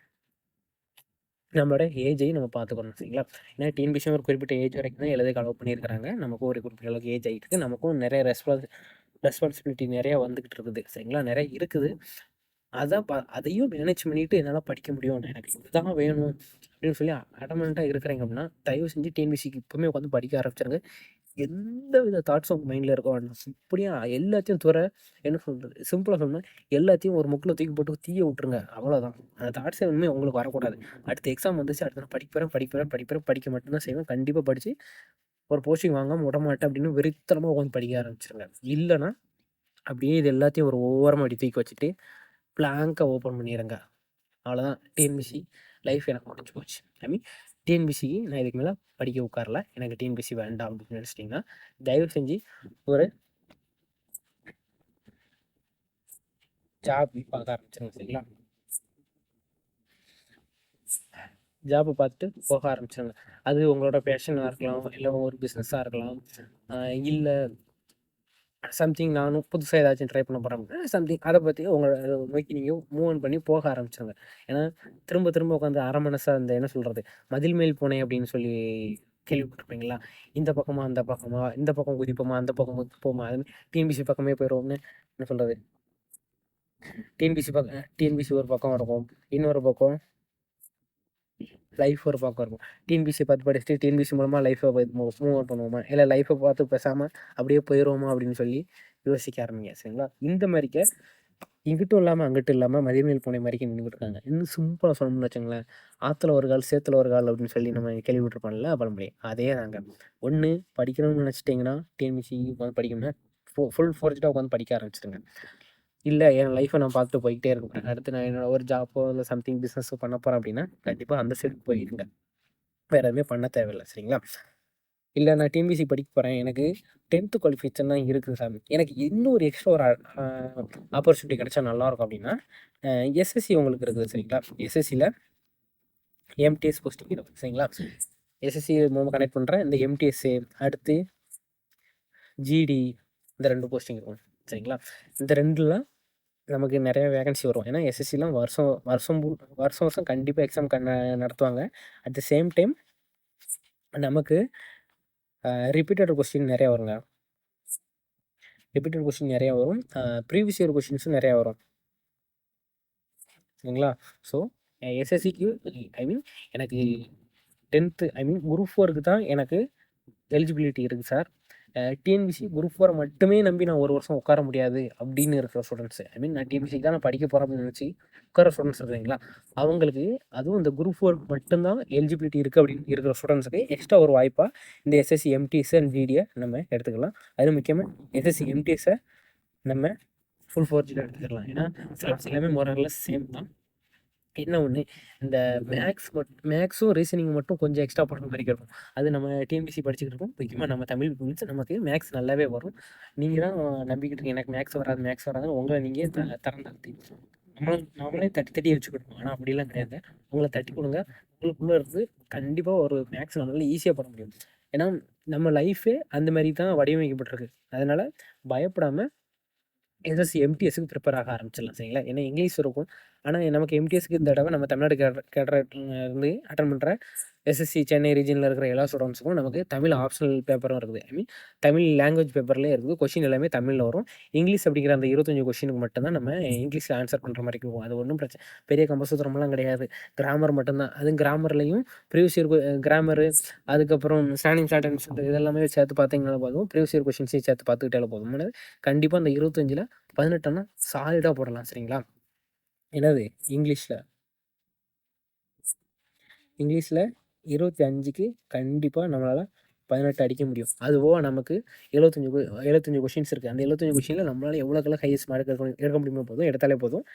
நம்மளோட ஏஜையும் நம்ம பார்த்துக்கணும் சரிங்களா. ஏன்னா டிஎன்பிசி ஒரு குறிப்பிட்ட ஏஜ் வரைக்கும் தான் எழுத அலோவ் பண்ணியிருக்கிறாங்க. நமக்கும் ஒரு குறிப்பிட்ட அளவுக்கு ஏஜ் ஆகிட்டு இருக்குது. நமக்கும் நிறைய ரெஸ்பான்சிபிலிட்டி நிறையா வந்துக்கிட்டு இருக்குது சரிங்களா. நிறைய இருக்குது. அதான் அதையும் மேனேஜ் பண்ணிட்டு என்னால் படிக்க முடியும், எனக்கு இதுதான் வேணும் அப்படின்னு சொல்லி அடமெண்ட்டாக இருக்கிறீங்க அப்படின்னா தயவு செஞ்சு டிஎன்பிசிக்கு இப்போவுமே உட்காந்து படிக்க ஆரம்பிச்சிருங்க. எந்த வித தாட்ஸும் உங்கள் மைண்டில் இருக்கும் இப்படியா எல்லாத்தையும் என்ன சொல்கிறது, சிம்பிளாக சொன்னால் எல்லாத்தையும் ஒரு முக்கில் தூக்கி போட்டு தீய விட்டுருங்க, அவ்வளோதான். அந்த தாட்ஸே ஒன்றுமே உங்களுக்கு வரக்கூடாது. அடுத்த எக்ஸாம் வந்துச்சு, அடுத்த நான் படிக்கிறேன் படிக்க மட்டும்தான் செய்வேன். கண்டிப்பாக படித்து ஒரு போஸ்டிங் வாங்காமல் விடமாட்டேன் அப்படின்னு வெறித்தனமாக உட்காந்து படிக்க ஆரம்பிச்சிருங்க. இல்லைன்னா அப்படியே இது எல்லாத்தையும் ஒரு ஓரமாக அப்படி தூக்கி வச்சுட்டு பிளாங்காக ஓப்பன் பண்ணிடுங்க. அவ்வளோதான். டிஎன்பிசி லைஃப் எனக்கு முடிஞ்சு போச்சு. ஐ மீன் டிஎன்பிசிக்கு நான் இதுக்கு மேலே படிக்க உட்காரல, எனக்கு டிஎன்பிசி வேண்டாம் அப்படின்னு நினச்சிட்டிங்கன்னா தயவு செஞ்சு ஒரு ஜாப் பார்க்க ஆரம்பிச்சிருங்க சரிங்களா. ஜாப்பை பார்த்துட்டு போக ஆரம்பிச்சிருங்க. அது உங்களோட பேஷனாக இருக்கலாம், இல்லை ஒரு பிஸ்னஸாக இருக்கலாம், இல்லை சம்திங் நானும் புதுசாக ஏதாச்சும் ட்ரை பண்ண போகிறேன் அப்படின்னா சம்திங் அதை பற்றி உங்களை நோக்கி நீங்கள் மூவ் ஆன் பண்ணி போக ஆரம்பிச்சிருங்க. ஏன்னா திரும்ப திரும்ப உட்காந்து அரை மனசாக அந்த என்ன சொல்கிறது, மதில் மேல் பூனை அப்படின்னு சொல்லி கேள்விப்பட்டிருப்பீங்களா. இந்த பக்கமா அந்த பக்கமா, இந்த பக்கம் குதிப்போமா அந்த பக்கம் குதிப்போமா, அது டிஎன்பிசி பக்கமே போயிடுவோம்னு என்ன சொல்கிறது. டிஎன்பிசி ஒரு பக்கம் இருக்கும், இன்னொரு பக்கம் லைஃப் ஒரு பக்கம் இருக்கும். டிஎன்பிசி பார்த்து படிச்சுட்டு டிஎன்பிசி மூலமாக லைஃப்பை மூவ் அவுட் பண்ணுவோமா, இல்லை லைஃப்பை பார்த்து பேசாமல் அப்படியே போயிடுவோமா அப்படின்னு சொல்லி யோசிக்க ஆரம்பிங்க சரிங்களா. இந்த மாதிரிக்க இங்கிட்டும் இல்லாமல் அங்கிட்டும் இல்லாமல் மதியமேல் பூனை மாதிரிக்கு நின்றுட்டு இருக்காங்க. இன்னும் சிம்பிளாக சொல்லணும்னு வச்சுங்களேன், ஆற்றுல ஒரு கால் சேத்துல ஒரு கால் அப்படின்னு சொல்லி நம்ம கேள்விப்பட்டிருப்போம்ல பழமொழி, அதே தாங்க. ஒன்று படிக்கணும்னு நினச்சிட்டிங்கன்னா டிஎன்பிசி உட்காந்து படிக்கணும்னா ஃபுல் ஃபோர்ஜாக உட்காந்து படிக்க ஆரம்பிச்சிடுங்க. இல்லை என் லைஃப்பை நான் பார்த்துட்டு போய்கிட்டே இருக்கேன், அடுத்து நான் என்னோட ஒரு ஜாப்போ இல்லை சம்திங் பிஸ்னஸோ பண்ண போகிறேன் அப்படின்னா கண்டிப்பாக அந்த சைடு போயிடுங்க. வேறு எதுவுமே பண்ண தேவையில்லை சரிங்களா. இல்லை நான் டிஎன்பிசி படிக்க போகிறேன், எனக்கு 10th குவாலிஃபிகேஷன் தான் இருக்குது சாமி, எனக்கு இன்னும் ஒரு எக்ஸ்ட்ரா ஒரு ஆப்பர்ச்சுனிட்டி கிடைச்சா நல்லாயிருக்கும் அப்படின்னா எஸ்எஸ்சி உங்களுக்கு இருக்குது சரிங்களா. எஸ்எஸ்சியில் எம்டிஎஸ் போஸ்டிங் இருக்குது சரிங்களா. எஸ்எஸ்சி மூலமாக கனெக்ட் பண்ணுறேன். இந்த எம்டிஎஸ்ஸு அடுத்து ஜிடி இந்த 2 போஸ்டிங் இருக்கும் சரிங்களா. இந்த 2லாம் நமக்கு நிறைய வேகன்சி வரும். ஏன்னா எஸ்எஸ்சிலாம் வருஷம் கண்டிப்பாக எக்ஸாம் நடத்துவாங்க. அட் த சேம் டைம் நமக்கு ரிப்பீட்டட் கொஸ்டின் நிறையா வருங்க. ரிப்பீட்டட் கொஸ்டின் நிறையா வரும், ப்ரீவியஸ் இயர் கொஸ்டின்ஸும் நிறையா வரும் சரிங்களா. ஸோ எஸ்எஸ்சிக்கு ஐ மீன் எனக்கு 10th ஐ மீன் குரூப் 4க்கு தான் எனக்கு எலிஜிபிலிட்டி இருக்குது சார். டிஎன்பிசி குரூப் 4 மட்டுமே நம்பி நான் ஒரு வருஷம் உட்கார முடியாது அப்படின்னு இருக்கிற ஸ்டூடெண்ட்ஸு, ஐ மீன் நான் டிஎன்பிசிக்கு தான் நான் படிக்க போகிறேன் அப்படின்னு நினச்சி உட்கார ஸ்டூடெண்ட்ஸ் இருக்குங்களா, அவங்களுக்கு அதுவும் இந்த குரூப் 4 மட்டும்தான் எலிஜிபிலிட்டி இருக்குது அப்படின்னு இருக்கிற ஸ்டூடெண்ட்ஸுக்கு எக்ஸ்ட்ரா ஒரு வாய்ப்பாக இந்த எஸ்எஸ்சி எம்டிஎஸ் அண்ட் ஜிடியை நம்ம எடுத்துக்கலாம். அது முக்கியமாக எஸ்எஸ்சி எம்டிஎஸை நம்ம ஃபுல் ஃபோர்ஜில் எடுத்துக்கலாம். ஏன்னா சிலபஸ் எல்லாமே மோரலஸ் சேம் தான். என்ன ஒன்று, இந்த மேக்ஸும் ரீசனிங் மட்டும் கொஞ்சம் எக்ஸ்ட்ரா பண்ணுற மாதிரி இருக்கும். அது நம்ம டிஎன்பிசி படிச்சுக்கிட்டு இருக்கோம். முக்கியமாக நம்ம தமிழ் மீன்ஸ் நமக்கு மேக்ஸ் நல்லாவே வரும். நீங்கள் தான் நம்பிக்கிட்டு இருக்கீங்க எனக்கு மேக்ஸ் வராதுன்னு உங்களை நீங்கள் தரம் தாழ்த்தி நம்மளே தட்டி வச்சுக்கிட்டோம். ஆனால் அப்படிலாம் கிடையாது. உங்களை தட்டி கொடுங்க, உங்களுக்குள்ளே இருந்து கண்டிப்பாக ஒரு மேக்ஸ் நம்மளால ஈஸியாக பண்ண முடியும். ஏன்னா நம்ம லைஃபே அந்த மாதிரி தான் வடிவமைக்கப்பட்டிருக்கு. அதனால் பயப்படாமல் எஸ்எஸ்சி எம்டிஎஸ்க்கு ப்ரிப்பேர் ஆக ஆரம்பிச்சிடலாம் சரிங்களா. ஏன்னா இங்கிலீஷ் இருக்கும், ஆனால் நமக்கு எம்டிஎஸ்க்கு இந்த தடவை நம்ம தமிழ்நாடு இருந்து அட்டன் பண்ணுற எஸ்எஸ்சி சென்னை ரீஜனில் இருக்கிற எல்லா ஸ்டூடெண்ட்ஸுக்கும் நமக்கு தமிழ் ஆப்ஷனல் பேப்பரும் இருக்குது. ஐ மீன் தமிழ் லாங்குவேஜ் பேப்பர்லேயே இருக்குது. கொஷின் எல்லாமே தமிழில் வரும். இங்கிலீஷ் அப்படிங்கிற அந்த 25 கொஷினுக்கு மட்டும்தான் நம்ம இங்கிலீஷில் ஆன்சர் பண்ணுற மாதிரி இருக்கும். அது ஒன்றும் பிரச்சனை பெரிய கம்பசூத்திரமெல்லாம் கிடையாது. கிராமர் மட்டும்தான். அதுவும் கிராமர்லேயும் ப்ரீவியஸ் இயர் கிராமரு, அதுக்கப்புறம் ஸ்டாண்டிங் ஸ்டார்டன்ஸ் இதெல்லாமே சேர்த்து பார்த்தீங்கன்னா போதும், ப்ரீவியஸ் இயர் கொஷின்ஸையும் சேர்த்து பார்த்துக்கிட்டாலே போதும். கண்டிப்பாக அந்த 25ல் 18 சாலிடாக போடலாம் சரிங்களா. என்னது இங்கிலீஷில் 25க்கு கண்டிப்பாக நம்மளால் 18 அடிக்க முடியும். அதுபோக நமக்கு 75 கொஷின்ஸ் இருக்குது. அந்த 75 கொஷினில் நம்மளால் எவ்வளோக்கெல்லாம் ஹையஸ்ட் மார்க் எடுக்க முடியுமோ போதும், எடுத்தாலே போதும்.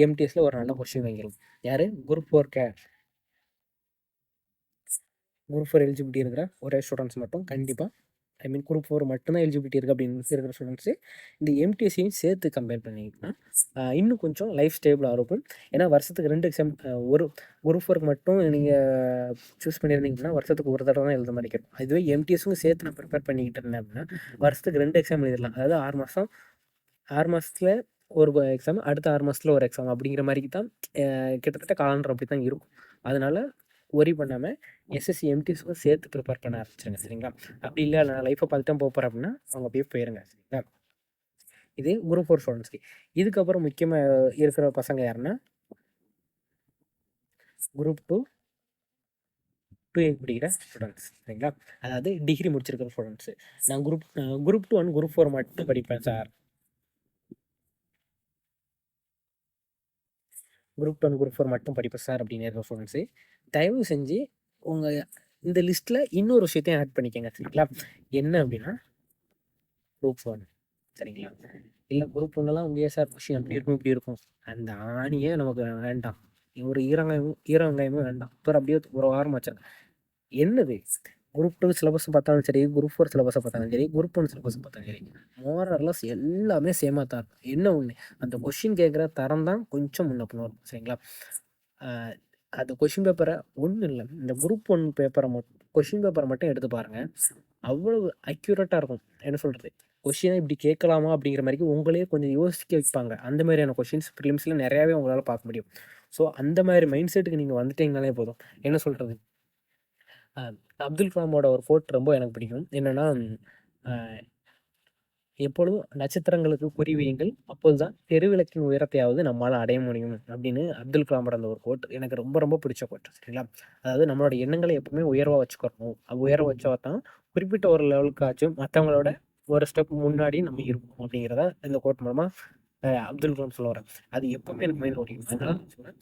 எம்டிஎஸில் ஒரு நல்ல கொஷின் வாங்கிடும். யார் குரூப் 4 எலிஜிபிலிட்டி இருக்கிற ஒரே ஸ்டூடெண்ட்ஸ் மட்டும் கண்டிப்பாக, ஐ மீன் குரூப் 4 மட்டும்தான் எலிஜிபிலிட்டி இருக்குது அப்படின்னு இருக்கிற ஸ்டூடெண்ட்ஸு இந்த எம்டிஎஸ்சியும் சேர்த்து கம்பேர் பண்ணிங்கன்னா இன்னும் கொஞ்சம் லைஃப் ஸ்டேபிளாக இருக்கும். ஏன்னா வருஷத்துக்கு 2 எக்ஸாம், ஒரு குரூப் 4 மட்டும் நீங்கள் சூஸ் பண்ணியிருந்தீங்கன்னா வருஷத்துக்கு ஒரு தடவை தான் எழுத மாதிரி இருக்கும். இதுவே எம்டிஎஸ்ஸும் சேர்த்து நான் ப்ரிப்பேர் பண்ணிக்கிட்டு இருந்தேன் அப்படின்னா வருஷத்துக்கு 2 எக்ஸாம் எழுதிடலாம். அதாவது 6 மாதத்தில் ஒரு எக்ஸாம், அடுத்த 6 மாதத்தில் ஒரு எக்ஸாம் அப்படிங்கிற மாதிரி தான் கிட்டத்தட்ட காலண்டர் அப்படி தான் இருக்கும். அதனால் ஒரி பண்ணாமல் எஸ்எஸ்சி எம்டிஎஸ்க்கும் சேர்த்து ப்ரிப்பேர் பண்ண ஆரம்பிச்சிருங்க சரிங்களா. அப்படி இல்லை நான் லைஃப்பை பார்த்து தான் போகிறேன் அப்படின்னா அவங்க அப்படியே போயிருங்க சரிங்களா. இது குரூப் 4 ஸ்டூடெண்ட்ஸ்க்கு. இதுக்கப்புறம் முக்கியமாக இருக்கிற பசங்க யாருன்னா குரூப் 2A படிக்கிற ஸ்டூடெண்ட்ஸ் சரிங்களா. அதாவது டிகிரி முடிச்சிருக்கிற ஸ்டூடெண்ட்ஸு. நான் குரூப் 2 அண்ட் குரூப் 4 மட்டும் படிப்பேன் சார், குரூப் 2 அண்ட் குரூப் 4 மட்டும் படிப்பேன் சார் அப்படின்னு இருக்கிற ஸ்டூடெண்ட்ஸு தயவு செஞ்சு உங்கள் இந்த லிஸ்ட்டில் இன்னொரு விஷயத்தையும் ஆட் பண்ணிக்கோங்க சரிங்களா. என்ன அப்படின்னா குரூப் 1 சரிங்களா. இல்லை குரூப் 1லாம் உங்கள் சார் விஷயம் அப்படி இருக்கும் இப்படி இருக்கும், அந்த ஆணியே நமக்கு வேண்டாம், ஒரு ஈரங்காயமும் வேண்டாம். அப்புறம் அப்படியே ஒரு வாரம் வச்சேன். என்னது குரூப் 2 சிலபஸ் பார்த்தாலும் சரி, குரூப் 4 சிலபஸை பார்த்தாலும் சரி, குரூப் 1 சிலபஸ் பார்த்தாலும் சரி, மோரர்லஸ் எல்லாமே சேமாக தான் இருக்கும். என்ன ஒன்று அந்த கொஷின் கேட்குற தரம் தான் கொஞ்சம் முன்ன பின்ன இருக்கும் சரிங்களா. அந்த கொஷின் பேப்பரை ஒன்றும் இல்லை, இந்த குரூப் 1 பேப்பரை கொஷின் பேப்பரை மட்டும் எடுத்து பாருங்கள், அவ்வளவு அக்யூரேட்டாக இருக்கும். என்ன சொல்கிறது, கொஷினை இப்படி கேட்கலாமா அப்படிங்கிற மாதிரி உங்களே கொஞ்சம் யோசிக்க வைப்பாங்க. அந்த மாதிரியான கொஷின்ஸ் ப்ரிலிம்ஸில் நிறையாவே உங்களால் பார்க்க முடியும். ஸோ அந்த மாதிரி மைண்ட் செட்டுக்கு நீங்கள் வந்துட்டீங்கனாலே போதும். என்ன சொல்கிறது, அப்துல் கலாமோட ஒரு கோட் ரொம்ப எனக்கு பிடிக்கும். என்னென்னா எப்பொழுதும் நட்சத்திரங்களுக்கு குறி வையுங்கள், அப்போதுதான் தெருவிளக்கின் உயரத்தையாவது நம்மளால் அடைய முடியும் அப்படின்னு அப்துல் கலாமோட அந்த ஒரு கோட் எனக்கு ரொம்ப ரொம்ப பிடிச்ச கோட் சரிங்களா. அதாவது நம்மளோட எண்ணங்களை எப்பவுமே உயர்வாக வச்சுக்கணும், உயர்வாக வச்சா தான் குறிப்பிட்ட ஒரு லெவலுக்காச்சும் மற்றவங்களோட ஒரு ஸ்டெப் முன்னாடி நம்ம இருக்கணும் அப்படிங்கிறத இந்த கோட் மூலமாக அப்துல் கலாம் சொல்ல வரேன். அது எப்பவுமே எனக்கு மைண்ட் ஓடிக்கும். அதனால சொல்கிறேன்,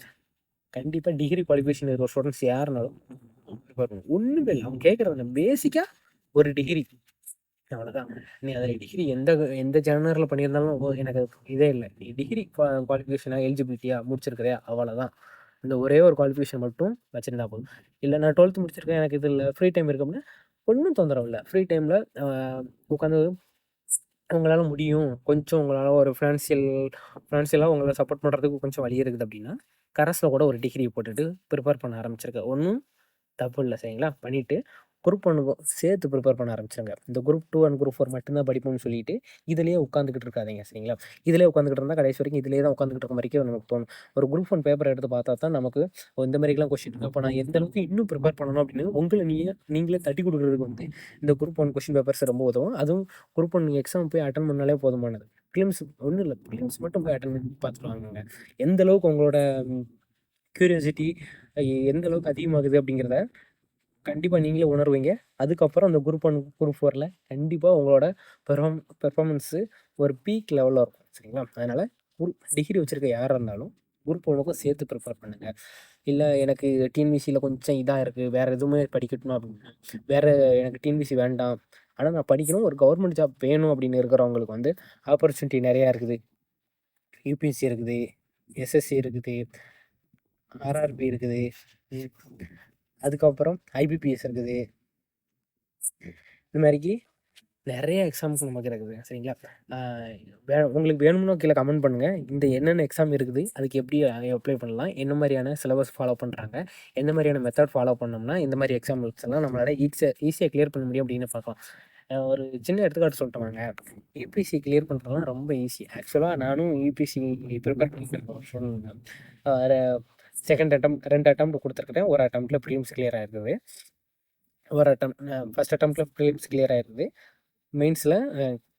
கண்டிப்பாக டிகிரி குவாலிஃபிகேஷன் இருக்கிற ஸ்டூடெண்ட்ஸ் யாருனாலும் ஒன்றுமே இல்லை, அவங்க கேட்குறது பேசிக்காக ஒரு டிகிரி, அவ்வளோதான். நீ அதில் டிகிரி எந்த எந்த ஜேர்னலில் பண்ணியிருந்தாலும் எனக்கு இதே இல்லை, நீ டிகிரி குவாலிஃபிகேஷனாக எலிஜிபிலிட்டியா முடிச்சிருக்கிறியா, அவ்வளோதான். இந்த ஒரே ஒரு குவாலிஃபிகேஷன் மட்டும் வச்சுருந்தா போதும். இல்லை நான் 12th முடிச்சிருக்கேன், எனக்கு இதில் ஃப்ரீ டைம் இருக்கு அப்படின்னா ஒன்றும் தொந்தரவு இல்லை. ஃப்ரீ டைமில் உட்காந்து உங்களால் முடியும், கொஞ்சம் உங்களால் ஒரு ஃபினான்ஷியலாக உங்களை சப்போர்ட் பண்ணுறதுக்கு கொஞ்சம் வழி இருக்குது அப்படின்னா கரஸில் கூட ஒரு டிகிரி போட்டுட்டு ப்ரிப்பேர் பண்ண ஆரம்பிச்சிருக்கேன், ஒன்றும் தப்பு இல்லை சரிங்களா. பண்ணிவிட்டு குரூப் 1க்கும் சேர்த்து ப்ரிப்பேர் பண்ண ஆரம்பிச்சிருங்க. இந்த குரூப் 2 அண்ட் குரூப் 4 மட்டும்தான் படிப்போம்னு சொல்லிட்டு இதிலேயே உட்காந்துக்கிட்டு இருக்காதீங்க சரிங்களா. இதிலே உட்காந்துக்கிட்டு இருந்தால் கடைசி வரைக்கும் இதிலே தான் உட்காந்துக்கிட்டு இருக்க மாதிரிக்கே நமக்கு தோணும். ஒரு குரூப் 1 பேப்பர் எடுத்து பார்த்தா தான் நமக்கு இந்த மாதிரிலாம் கொஸ்டின் இருக்கு, அப்போ நான் எந்த அளவுக்கு இன்னும் ப்ரிப்பேர் பண்ணணும் அப்படின்னு உங்களை நீங்களே தட்டி கொடுக்குறதுக்கு வந்து இந்த குரூப் 1 கொஸ்டின் பேப்பர்ஸ் ரொம்ப உதவும். அதுவும் குரூப் 1 எக்ஸாம் போய் அட்டன் பண்ணாலே போதுமானது. ப்ரிலிம்ஸ் ஒன்றும் இல்லை, ப்ரிலிம்ஸ் மட்டும் போய் அட்டன் பண்ணி பார்த்துருவாங்க. எந்த அளவுக்கு உங்களோட க்யூரியாசிட்டி எந்த அளவுக்கு அதிகமாகுது அப்படிங்கிறத கண்டிப்பாக நீங்களே உணர்வீங்க. அதுக்கப்புறம் அந்த குரூப் 1 குரூப் 4ல் கண்டிப்பாக உங்களோட பெர்ஃபார்மன்ஸு ஒரு பீக் லெவலில் இருக்கும் சரிங்களா. அதனால் டிகிரி வச்சுருக்க யாராக இருந்தாலும் குரூப் 1க்கும் சேர்த்து ப்ரிப்பேர் பண்ணுங்கள். இல்லை எனக்கு டிஎன்பிசியில் கொஞ்சம் இதாக இருக்குது, வேறு எதுவுமே படிக்கணும் அப்படின்னா, வேறு எனக்கு டிஎன்பிசி வேண்டாம், ஆனால் நான் படிக்கணும், ஒரு கவர்மெண்ட் ஜாப் வேணும் அப்படின்னு இருக்கிறவங்களுக்கு வந்து ஆப்பர்ச்சுனிட்டி நிறையா இருக்குது. யூபிஎஸ்சி இருக்குது, எஸ்எஸ்சி இருக்குது, ஆர்ஆர்பி இருக்குது, அதுக்கப்புறம் ஐபிபிஎஸ் இருக்குது, இந்த மாதிரிக்கு நிறைய எக்ஸாம்ஸ் நமக்கு இருக்குது சரிங்களா. உங்களுக்கு வேணும்னா கீழே கமெண்ட் பண்ணுங்கள், இந்த என்னென்ன எக்ஸாம் இருக்குது, அதுக்கு எப்படி அப்ளை பண்ணலாம், என்ன மாதிரியான சிலபஸ் ஃபாலோ பண்ணுறாங்க, எந்த மாதிரியான மெத்தட் ஃபாலோ பண்ணோம்னா இந்த மாதிரி எக்ஸாம்பிள்ஸ் எல்லாம் நம்மளால் ஈஸியாக கிளியர் பண்ண முடியும் அப்படின்னு பார்க்கலாம். ஒரு சின்ன எடுத்துக்காட்டு சொல்லிட்டோங்க, யூபிஎஸ்சி கிளியர் பண்ணுறதுலாம் ரொம்ப ஈஸி. ஆக்சுவலாக நானும் யூபிஎஸ்சி ப்ரிப்பேர் பண்ணியிருக்கேன் சொல்லுங்கள். செகண்ட் அட்டெம்ப்ட் 2 அட்டெம்ப்ட் கொடுத்துருக்குறேன். ஒரு அட்டெம்ப்ட்டில் ப்ரிலிம்ஸ் கிளியர் ஆகிருக்குது, ஒரு ஃபஸ்ட் அட்டெம்ப்ட்டில் ப்ரிலிம்ஸ் கிளியர் ஆகிருக்குது, மெயின்ஸில்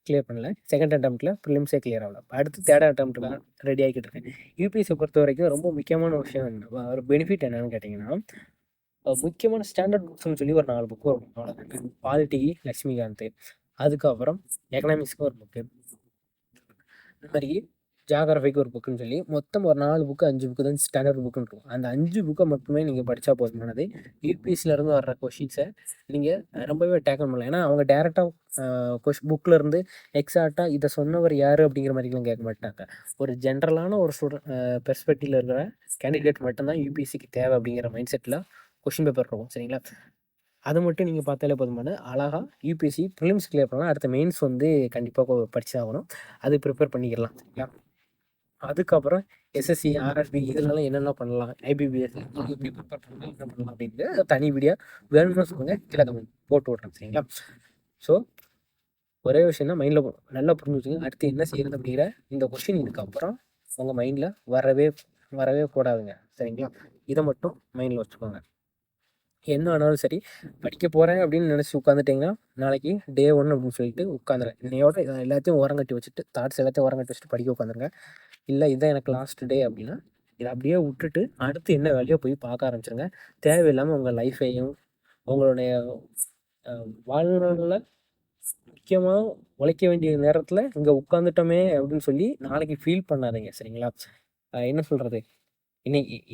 கிளியர் பண்ணல, செகண்ட் அட்டெம்ப்ட்டில் ப்ரிலிம்ஸே கிளியர் ஆகல, அடுத்து தேர்ட் அட்டெம்ப்ட்டில் ரெடி ஆகிக்கிட்டு இருக்கேன். யூபிஎஸ்சியை பொறுத்த வரைக்கும் ரொம்ப முக்கியமான விஷயம் ஒரு பெனிஃபிட் என்னென்னு கேட்டிங்கன்னா, முக்கியமான ஸ்டாண்டர்ட் புக்ஸ்னு சொல்லி ஒரு 4 புக்கு வரும், அவ்வளோதான். பாலிட்டி லக்ஷ்மிகாந்த், அதுக்கப்புறம் எக்கனாமிக்ஸ்க்கு ஒரு புக்கு, இந்த மாதிரி ஜியாகிரஃபிக்கு ஒரு புக்குன்னு சொல்லி மொத்தம் ஒரு 4 புக்கு 5 புக்கு தான் ஸ்டாண்டர்ட் புக்குன்னு இருக்கும். அந்த 5 புக்கை மட்டுமே நீங்கள் படித்தா போதுமானது. யூபிஎஸ்சிலேருந்து வர்ற கொஷின்ஸை நீங்கள் ரொம்பவே டேக்கிள் பண்ணலாம். ஏன்னா அவங்க டேரெக்டாக புக்கில் இருந்து எக்ஸாக்டாக இதை சொன்னவர் யார் அப்படிங்கிற மாதிரிலாம் கேட்க மாட்டாங்க. ஒரு ஜென்ரலான ஒரு பெர்ஸ்பெக்டிவில் இருக்கிற கேண்டிடேட் மட்டும்தான் யூபிஎஸ்சிக்கு தேவை அப்படிங்கிற மைண்ட் செட்டில் கொஷின் பேப்பர் இருக்கும் சரிங்களா. அதை மட்டும் நீங்கள் பார்த்தாலே போதுமான அழகாக யூபிஎஸ்சி ப்ரிலிம்ஸ் கிளியர் பண்ணலாம். அடுத்த மெயின்ஸ் வந்து கண்டிப்பாக படிச்சு ஆகணும், அது ப்ரிப்பேர் பண்ணிக்கலாம் சரிங்களா. அதுக்கப்புறம் எஸ்எஸ்சி ஆர்ஆர்பி இதனால என்னென்ன பண்ணலாம், ஐபிபிஎஸ் எப்படி ப்ரிப்பேர் பண்ணலாம், என்ன பண்ணலாம் அப்படின்ட்டு தனி வீடியோ வேணும்னு சொல்லுங்கள், கீழே கமெண்ட் போட்டு விட்றேன் சரிங்களா. ஸோ ஒரே விஷயம் தான் மைண்டில் நல்லா புரிஞ்சு வச்சுங்க, அடுத்து என்ன செய்யறது அப்படிங்கிற இந்த கொஸ்டின் இதுக்கப்புறம் உங்கள் மைண்டில் வரவே கூடாதுங்க சரிங்களா. இதை மட்டும் மைண்டில் வச்சுக்கோங்க. என்ன ஆனாலும் சரி, படிக்க போறேன் அப்படின்னு நினச்சு உட்காந்துட்டிங்கன்னா, நாளைக்கு டே 1 அப்படின்னு சொல்லிட்டு உட்காந்துருங்க. இன்னையோட இத எல்லாத்தையும் ஓரங்கட்டி வச்சுட்டு, தாட்ஸ் எல்லாத்தையும் ஓரங்கட்டி வச்சுட்டு படிக்க உட்காந்துருங்க. இல்ல இதான் எனக்கு லாஸ்ட் டே அப்படின்னா, இத அப்படியே விட்டுட்டு, அடுத்து என்ன வேலையோ போய் பார்க்க ஆரம்பிச்சுருங்க. தேவையில்லாம உங்க லைஃபையும், உங்களுடைய அ வாழ்நாள்ல முக்கியமா உழைக்க வேண்டிய நேரத்தில இங்க உட்காந்துட்டோமே அப்படின்னு சொல்லி நாளைக்கு ஃபீல் பண்ணாதீங்க. சரிங்களா? என்ன சொல்றது?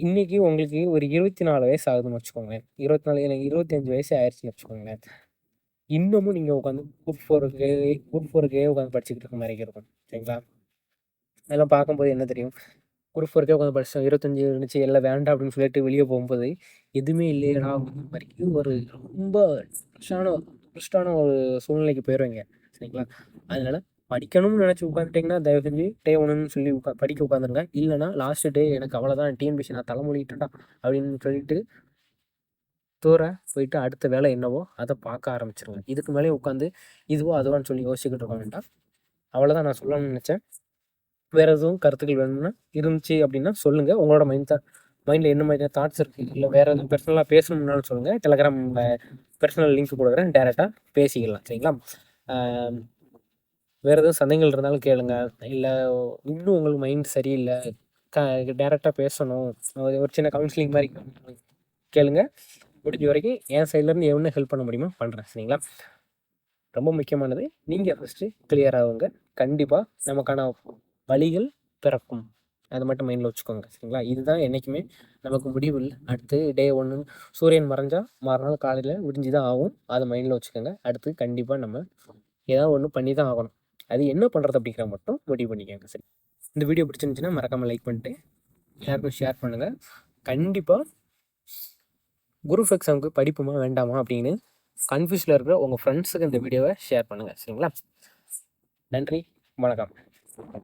இன்னைக்கு உங்களுக்கு ஒரு 24 வயசு ஆகுதுன்னு வச்சுக்கோங்களேன். 24 எனக்கு 25 வயசே ஆயிருச்சுன்னு வச்சுக்கோங்களேன். இன்னமும் நீங்க உட்காந்து குரூப் 4க்கே உட்காந்து படிச்சுக்கிட்டு இருக்க மாரி இருக்கும். சரிங்களா? அதெல்லாம் பார்க்கும்போது என்ன தெரியும்? குரூப் 4க்கே உட்காந்து படிச்சோம். 25 இருந்துச்சு எல்லாம் வேண்டாம் அப்படின்னு சொல்லிட்டு வெளிய போகும்போது, எதுவுமே இல்லையேடா அப்படிங்கிற மாரி ஒரு ரொம்ப ட்விஸ்டான ஒரு சூழ்நிலைக்கு போயிருவீங்க. சரிங்களா? அதனால படிக்கணும்னு நினச்சு உட்காந்துட்டீங்கன்னா, தயவு செஞ்சு டே 1ன்னு சொல்லி படிக்க உட்காந்துருங்க. இல்லன்னா லாஸ்ட் டே எனக்கு அவ்வளோதான் டிஎன்பிஎஸ்சி நான் தலைமுழுகிட்டேன்டா அப்படின்னு சொல்லிட்டு தூர போயிட்டு அடுத்த வேலை என்னவோ அத பார்க்க ஆரம்பிச்சுருங்க. இதுக்கு மேலயும் உட்காந்து இதுவோ அதுவான்னு சொல்லி யோசிச்சுக்கிட்டு இருக்க வேண்டாம். அவ்வளோதான் நான் சொல்லணும்னு நினச்சேன். வேற எதுவும் கருத்துக்கள் வேணும்னா இருந்துச்சு அப்படின்னா சொல்லுங்க. உங்களோட மைண்ட்ல என்ன மாதிரியான தாட்ஸ் இருக்கு? இல்ல வேற எதுவும் பெர்சனலா பேசணும்னாலும் சொல்லுங்க. டெலகிராம்ல பெர்சனல் லிங்க் குடுக்குறேன். டைரக்ட்டா பேசிக்கலாம். சரிங்களா? ஆ வேற எதுவும் சந்தேகங்கள் இருந்தாலும் கேளுங்க. இல்ல இன்னும் உங்களுக்கு மைண்ட் சரியில்ல. க டைரக்ட்டா பேசணும். ஒரு சின்ன கவுன்சிலிங் மாரி கேளுங்க. முடிஞ்ச வரைக்கும் என் சைட்லேருந்து என்ன ஹெல்ப் பண்ண முடியுமோ பண்றேன். சரிங்களா? ரொம்ப முக்கியமானது நீங்க ஃபர்ஸ்ட்டு கிளியர் ஆவுங்க. கண்டிப்பா நமக்கான வழிகள் பிறக்கும். அத மட்டும் மைண்ட்ல வச்சுக்கோங்க. சரிங்களா? இதுதான் என்னைக்குமே நமக்கு முடிவு இல்ல. அடுத்து டே 1 சூரியன் மறைஞ்சா மறுநாள் காலையில விடிஞ்சு தான் ஆகும். அத மைண்ட்ல வச்சுக்கோங்க. அடுத்து கண்டிப்பா நம்ம ஏதாவது ஒண்ணு பண்ணி தான் ஆகணும். அது என்ன பண்றது அப்படிங்கிறத மட்டும் முடிவு பண்ணிக்கங்க. சரி. இந்த வீடியோ பிடிச்சிருந்துச்சுன்னா மறக்காம லைக் பண்ணிட்டு எல்லாருக்கும் ஷேர் பண்ணுங்க. கண்டிப்பா குரூப் எக்ஸாமுக்கு படிப்போமா வேண்டாமா அப்படின்னு கன்ஃப்யூஸ்ல இருக்கிற உங்க ஃப்ரெண்ட்ஸுக்கு இந்த வீடியோவை ஷேர் பண்ணுங்க. சரிங்களா? நன்றி. வணக்கம்.